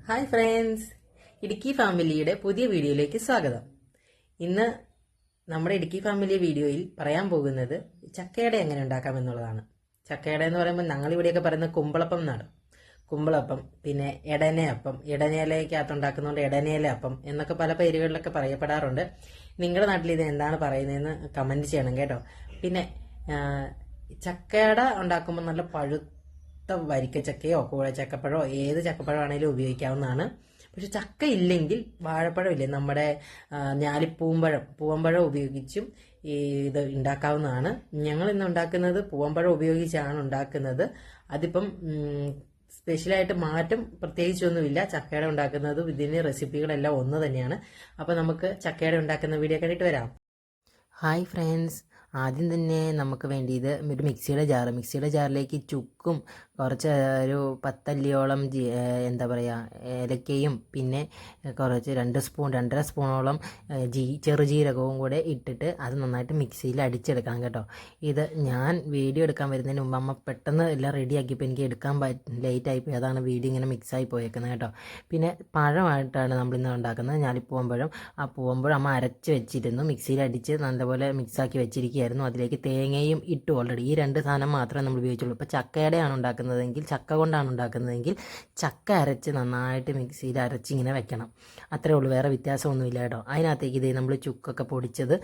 Hi friends, Idukki ഫാമിലിയുടെ പുതിയ വീഡിയോയിലേക്ക് സ്വാഗതം. ഇന്ന് നമ്മുടെ ഇടുക്കി ഫാമിലി വീഡിയോയിൽ പറയാൻ പോകുന്നത് ചക്കയട എങ്ങനെ ഉണ്ടാക്കാം എന്നുള്ളതാണ്. ചക്കയട എന്ന് പറയുമ്പോൾ ഞങ്ങളിവിടെയൊക്കെ പറയുന്നത് കുമ്പളപ്പം എന്നാണ്. കുമ്പളപ്പം, പിന്നെ എടനയപ്പം, ഇടനയിലക്കകത്ത് ഉണ്ടാക്കുന്നതുകൊണ്ട് ഇടനയില അപ്പം എന്നൊക്കെ പല പേരുകളിലൊക്കെ പറയപ്പെടാറുണ്ട്. നിങ്ങളുടെ നാട്ടിൽ ഇത് എന്താണ് പറയുന്നതെന്ന് കമന്റ് ചെയ്യണം കേട്ടോ. പിന്നെ ചക്കയട ഉണ്ടാക്കുമ്പോൾ നല്ല വരിക്ക ചക്കയോ ചക്കപ്പഴമോ ഏത് ചക്കപ്പഴം ആണെങ്കിലും ഉപയോഗിക്കാവുന്നതാണ്. പക്ഷെ ചക്ക ഇല്ലെങ്കിൽ വാഴപ്പഴം ഇല്ലേ, നമ്മുടെ പൂവമ്പഴം ഉപയോഗിച്ചും ഇത് ഉണ്ടാക്കാവുന്നതാണ്. ഞങ്ങൾ ഇന്ന് ഉണ്ടാക്കുന്നത് പൂവമ്പഴം ഉപയോഗിച്ചാണ് ഉണ്ടാക്കുന്നത്. അതിപ്പം സ്പെഷ്യലായിട്ട് മാറ്റം പ്രത്യേകിച്ചൊന്നുമില്ല. ചക്കയുടെ ഉണ്ടാക്കുന്നതും ഇതിന് റെസിപ്പികളെല്ലാം ഒന്ന് തന്നെയാണ്. അപ്പോൾ നമുക്ക് ചക്കയുടെ ഉണ്ടാക്കുന്ന വീഡിയോ കണ്ടിട്ട് വരാം. ഹായ് ഫ്രണ്ട്സ്, ആദ്യം തന്നെ നമുക്ക് വേണ്ടിയത് ഒരു മിക്സിയുടെ ജാറിലേക്ക് ചുക്കും കുറച്ച് ഒരു 10 അല്ലിയോളം എന്താ പറയുക ഏലക്കയും പിന്നെ കുറച്ച് 2-2.5 സ്പൂണോളം ചെറുജീരകവും കൂടെ ഇട്ടിട്ട് അത് നന്നായിട്ട് മിക്സിയിൽ അടിച്ചെടുക്കണം കേട്ടോ. ഇത് ഞാൻ വീഡിയോ എടുക്കാൻ വരുന്നതിന് മുമ്പ് അമ്മ പെട്ടെന്ന് എല്ലാം റെഡിയാക്കിയപ്പോൾ എനിക്ക് എടുക്കാൻ ലേറ്റ് ആയിപ്പോയി. അതാണ് വീഡിയോ ഇങ്ങനെ മിക്സായി പോയേക്കുന്നത് കേട്ടോ. പിന്നെ പഴമായിട്ടാണ് നമ്മളിന്ന് ഉണ്ടാക്കുന്നത്, ഞാലിപ്പൂവമ്പഴം. ആ പൂവമ്പഴം അമ്മ അരച്ച് വെച്ചിരുന്നു, മിക്സിയിൽ അടിച്ച് നല്ലപോലെ മിക്സാക്കി വെച്ചിരിക്കുകയായിരുന്നു. അതിലേക്ക് തേങ്ങയും ഇട്ടു ഓൾറെഡി. ഈ 2 സാധനം മാത്രമേ നമ്മൾ ഉപയോഗിച്ചുള്ളൂ. ഇപ്പോൾ ചക്കയുടെയാണ് ഉണ്ടാക്കുന്നതെങ്കിൽ, ചക്ക കൊണ്ടാണ് ഉണ്ടാക്കുന്നതെങ്കിൽ ചക്ക അരച്ച് നന്നായിട്ട് മിക്സിയിൽ അരച്ച് ഇങ്ങനെ വെക്കണം. അത്രേ ഉള്ളൂ, വേറെ വ്യത്യാസമൊന്നുമില്ല കേട്ടോ. അതിനകത്തേക്ക് ഇതേ നമ്മൾ ചുക്കൊക്കെ പൊടിച്ചത്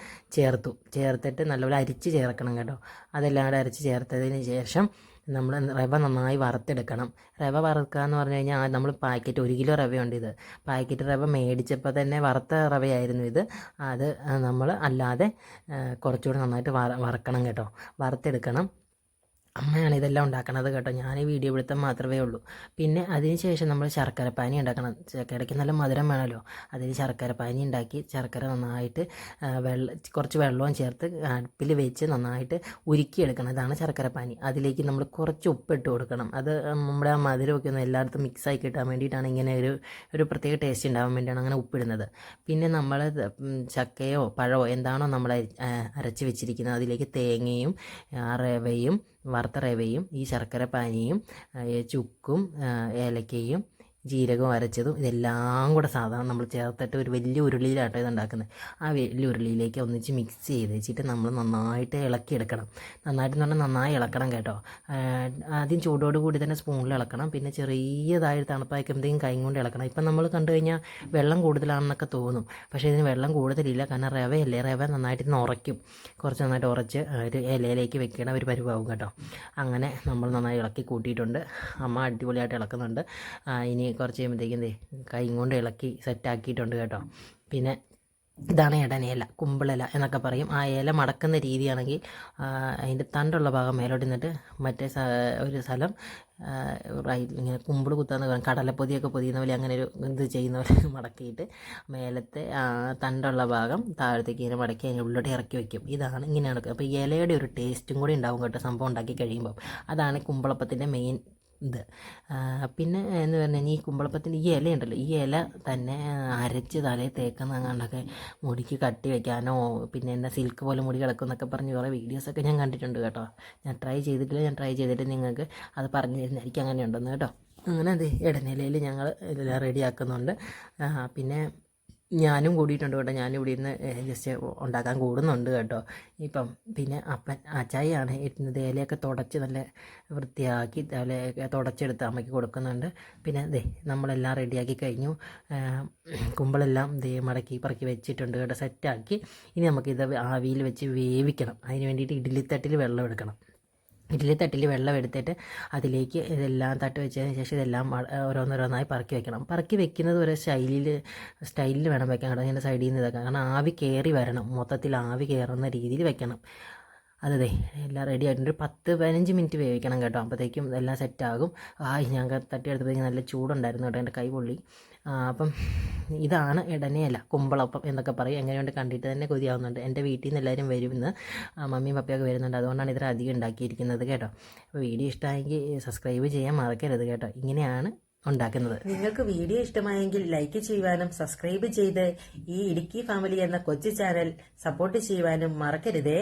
ചേർത്തിട്ട് നല്ലപോലെ അരിച്ച് ചേർക്കണം കേട്ടോ. അതെല്ലാം കൂടെ അരച്ച് ചേർത്തതിന് ശേഷം നമ്മൾ റവ നന്നായി വറുത്തെടുക്കണം. റവ വറുക്കുക എന്ന് പറഞ്ഞു കഴിഞ്ഞാൽ നമ്മൾ പാക്കറ്റ് 1 കിലോ റവയുണ്ട്. ഇത് പാക്കറ്റ് റവ മേടിച്ചപ്പോൾ തന്നെ വറുത്ത റവയായിരുന്നു ഇത്. അത് നമ്മൾ അല്ലാതെ കുറച്ചുകൂടി നന്നായിട്ട് വറക്കണം കേട്ടോ, വറുത്തെടുക്കണം. അമ്മയാണ് ഇതെല്ലാം ഉണ്ടാക്കണത് കേട്ടോ. ഞാൻ ഈ വീഡിയോ പിടുത്തം മാത്രമേ ഉള്ളൂ. പിന്നെ അതിന് ശേഷം നമ്മൾ ശർക്കരപ്പാനി ഉണ്ടാക്കണം. ചക്കയിടയ്ക്ക് നല്ല മധുരം വേണമല്ലോ. അതിന് ശർക്കരപ്പാനി ഉണ്ടാക്കി ശർക്കര നന്നായിട്ട് കുറച്ച് വെള്ളവും ചേർത്ത് അടുപ്പിൽ വെച്ച് നന്നായിട്ട് ഉരുക്കിയെടുക്കണം. ഇതാണ് ശർക്കരപ്പാനി. അതിലേക്ക് നമ്മൾ കുറച്ച് ഉപ്പിട്ട് കൊടുക്കണം. അത് നമ്മുടെ ആ മധുരമൊക്കെ ഒന്ന് എല്ലായിടത്തും മിക്സായി കിട്ടാൻ വേണ്ടിയിട്ടാണ് ഇങ്ങനെ ഒരു പ്രത്യേക ടേസ്റ്റ് ഉണ്ടാകാൻ വേണ്ടിയാണ് അങ്ങനെ ഉപ്പിടുന്നത്. പിന്നെ നമ്മൾ ചക്കയോ പഴമോ എന്താണോ നമ്മൾ അരച്ച് വെച്ചിരിക്കുന്നത് അതിലേക്ക് തേങ്ങയും റവയും വറുത്ത റവയും ഈ ശർക്കര പാനിയും ചുക്കും ഏലക്കയും ജീരകവും അരച്ചതും ഇതെല്ലാം കൂടെ സാധാരണ നമ്മൾ ചേർത്തിട്ട് ഒരു വലിയ ഉരുളിയിലാട്ടോ ഇത് ഉണ്ടാക്കുന്നത്. ആ വലിയ ഉരുളിയിലേക്ക് ഒന്നിച്ച് മിക്സ് ചെയ്ത് വെച്ചിട്ട് നമ്മൾ നന്നായിട്ട് ഇളക്കിയെടുക്കണം. നന്നായിട്ട് എന്ന് പറഞ്ഞാൽ നന്നായി ഇളക്കണം കേട്ടോ. ആദ്യം ചൂടോട് കൂടി തന്നെ സ്പൂണിൽ ഇളക്കണം. പിന്നെ ചെറിയതായിട്ട് തണുപ്പായിക്കുമ്പോഴത്തേക്കും കൈ കൊണ്ട് ഇളക്കണം. ഇപ്പം നമ്മൾ കണ്ടു കഴിഞ്ഞാൽ വെള്ളം കൂടുതലാണെന്നൊക്കെ തോന്നും, പക്ഷേ ഇതിന് വെള്ളം കൂടുതലില്ല. കാരണം റവയല്ലേ, റവ നന്നായിട്ട് ഉറയ്ക്കും. കുറച്ച് നന്നായിട്ട് ഉറച്ച് ഒരു ഇലയിലേക്ക് വെക്കണ ഒരു പരുവാകും കേട്ടോ. അങ്ങനെ നമ്മൾ നന്നായി ഇളക്കി കൂട്ടിയിട്ടുണ്ട്. അമ്മ അടിപൊളിയായിട്ട് ഇളക്കുന്നുണ്ട്. ഇനി കുറച്ച് കഴിയുമ്പോഴത്തേക്കും കൈ കൊണ്ട് ഇളക്കി സെറ്റാക്കിയിട്ടുണ്ട് കേട്ടോ. പിന്നെ ഇതാണ് ഇടനയില, കുമ്പിളില എന്നൊക്കെ പറയും. ആ ഇല മടക്കുന്ന രീതിയാണെങ്കിൽ അതിൻ്റെ തണ്ടുള്ള ഭാഗം മേലോട്ട് നിന്നിട്ട് മറ്റേ ഒരു സ്ഥലം ഇങ്ങനെ കുമ്പിൾ കുത്താന്ന് പറയും, കടലപ്പൊതിയൊക്കെ പൊതിയുന്ന പോലെ അങ്ങനെ ഒരു ഇത് ചെയ്യുന്ന പോലെ മടക്കിയിട്ട് മേലത്തെ തണ്ടുള്ള ഭാഗം താഴത്തേക്ക് ഇങ്ങനെ മടക്കി അതിൻ്റെ ഉള്ളിലോട്ട് ഇറക്കി വയ്ക്കും. ഇതാണ് ഇങ്ങനെയാണ്. അപ്പോൾ ഇലയുടെ ഒരു ടേസ്റ്റും കൂടി ഉണ്ടാവും കേട്ടോ സംഭവം ഉണ്ടാക്കി കഴിയുമ്പോൾ. അതാണ് കുമ്പളപ്പത്തിൻ്റെ മെയിൻ ഇത്. പിന്നെ എന്ന് പറഞ്ഞു കഴിഞ്ഞാൽ ഈ കുമ്പളപ്പത്തിൻ്റെ ഈ ഇല ഉണ്ടല്ലോ, ഈ ഇല തന്നെ അരച്ച് തലയിൽ തേക്കുന്ന അങ്ങാണ്ടൊക്കെ മുടിക്ക് കട്ടി വയ്ക്കാനോ പിന്നെ എന്താ സിൽക്ക് പോലെ മുടി കിടക്കുന്നൊക്കെ പറഞ്ഞ് കുറേ വീഡിയോസൊക്കെ ഞാൻ കണ്ടിട്ടുണ്ട് കേട്ടോ. ഞാൻ ട്രൈ ചെയ്തിട്ട് നിങ്ങൾക്ക് അത് പറഞ്ഞു തരുന്നതായിരിക്കും അങ്ങനെ ഉണ്ടെന്ന് കേട്ടോ. അങ്ങനെ അതെ ഇടനിലയിൽ ഞങ്ങൾ ഇതെല്ലാം റെഡിയാക്കുന്നുണ്ട്. പിന്നെ ഞാനും കൂടിയിട്ടുണ്ട് കേട്ടോ. ഞാനും ഇവിടെ ഇരുന്ന് ജസ്റ്റ് ഉണ്ടാക്കാൻ കൂടുന്നുണ്ട് കേട്ടോ. ഇപ്പം പിന്നെ അച്ചായിയാണ് ഇരുന്നത്. ഇലയൊക്കെ തുടച്ച് നല്ല വൃത്തിയാക്കി ഇലയൊക്കെ തുടച്ചെടുത്ത് അമ്മയ്ക്ക് കൊടുക്കുന്നുണ്ട്. പിന്നെ നമ്മളെല്ലാം റെഡിയാക്കി കഴിഞ്ഞു. കുമ്പളെല്ലാം മടക്കി പറക്കി വെച്ചിട്ടുണ്ട് കേട്ടോ, സെറ്റാക്കി. ഇനി നമുക്കിത് ആവിയിൽ വെച്ച് വേവിക്കണം. അതിന് വേണ്ടിയിട്ട് ഇഡ്ഡലിത്തട്ടിൽ വെള്ളം എടുക്കണം. ഇഡ്ഡലിത്തട്ടിൽ വെള്ളം എടുത്തിട്ട് അതിലേക്ക് ഇതെല്ലാം തട്ട് വെച്ചതിന് ശേഷം ഇതെല്ലാം ഓരോന്നോരോന്നായി പറക്കി വെക്കണം. പറക്കി വെക്കുന്നത് ഒരു സ്റ്റൈലിൽ വേണം വെക്കാൻ കേട്ടോ. അതിൻ്റെ സൈഡിൽ നിന്ന് ഇതൊക്കെ കാരണം ആവി കയറി വരണം, മൊത്തത്തിൽ ആവി കയറുന്ന രീതിയിൽ വെക്കണം. അതെ എല്ലാം റെഡി ആയിട്ടുണ്ട്. 10-15 മിനിറ്റ് വേവിക്കണം കേട്ടോ. അപ്പോഴത്തേക്കും എല്ലാം സെറ്റാകും. ഞാൻ തട്ടിയെടുത്തപ്പോഴത്തേക്കും നല്ല ചൂടുണ്ടായിരുന്നു കേട്ടോ, എൻ്റെ കൈ പൊള്ളി. അപ്പം ഇതാണ് ഇടനയില, കുമ്പളപ്പം എന്നൊക്കെ പറയും. എങ്ങനെയുണ്ട് കണ്ടിട്ട് തന്നെ കൊതിയാവുന്നുണ്ട്. എൻ്റെ വീട്ടിൽ നിന്ന് എല്ലാവരും വരുമെന്ന്, മമ്മിയും പപ്പയൊക്കെ വരുന്നുണ്ട്. അതുകൊണ്ടാണ് ഇത്ര അധികം ഉണ്ടാക്കിയിരിക്കുന്നത് കേട്ടോ. അപ്പോൾ വീഡിയോ ഇഷ്ടമായെങ്കിൽ സബ്സ്ക്രൈബ് ചെയ്യാൻ മറക്കരുത് കേട്ടോ. ഇങ്ങനെയാണ് ഉണ്ടാക്കുന്നത്. നിങ്ങൾക്ക് വീഡിയോ ഇഷ്ടമായെങ്കിൽ ലൈക്ക് ചെയ്യുവാനും സബ്സ്ക്രൈബ് ചെയ്ത് ഈ ഇടുക്കി ഫാമിലി എന്ന കൊച്ചു ചാനൽ സപ്പോർട്ട് ചെയ്യുവാനും മറക്കരുതേ.